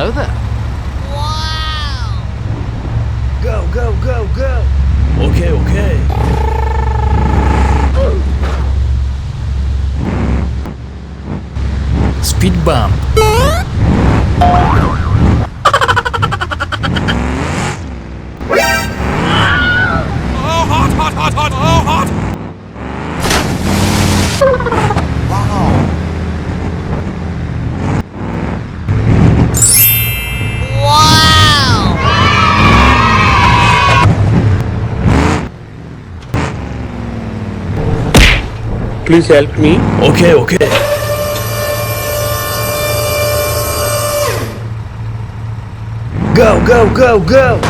Hello there. Wow! Go, go, go, go! Okay, okay. Speed bump. Oh, hot, hot, hot, hot, oh, hot! Wow! Please help me. Okay, okay. Go, go, go, go!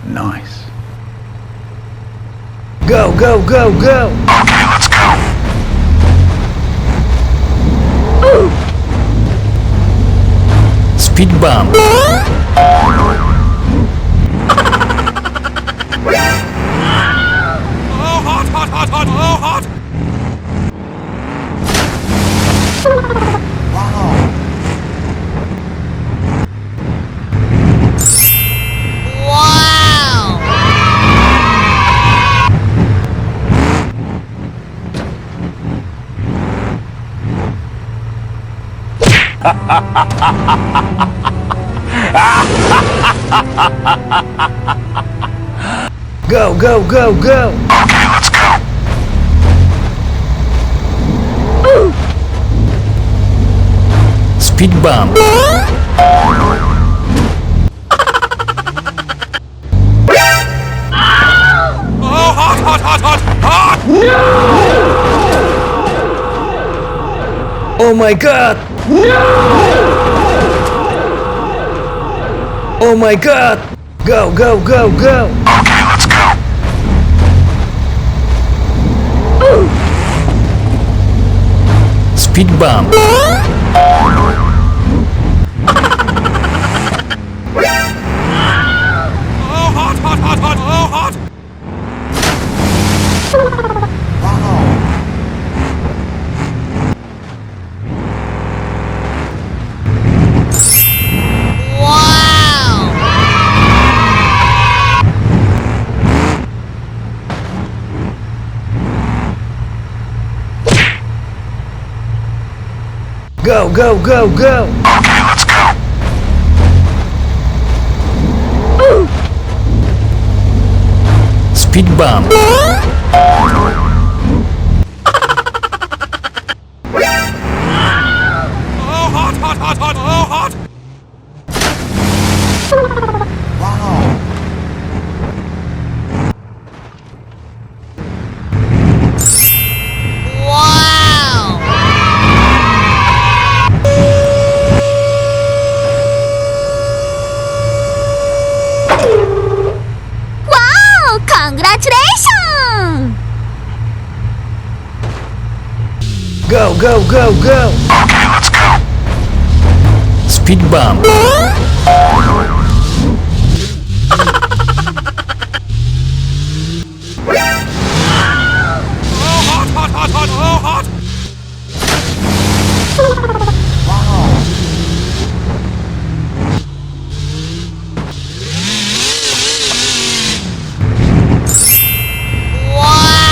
Nice. Go, go, go, go! Speed bump. Oh, hot, hot, hot, hot, oh, hot! Wow! Go, go, go, go! Speed bump. Oh, hot, hot, hot, hot, hot! Oh my god! Oh my god! Go, go, go, go! Speed bump. Oh, hot, hot, hot, hot, oh, hot! Wow! Go, go, go, go! Speed bump. Oh, hot, hot, hot, hot, oh, hot! Wow! Wow! Congratulations! Go, go, go, go! Speed bump. Oh, hot, hot, hot, hot, oh, hot! Wow!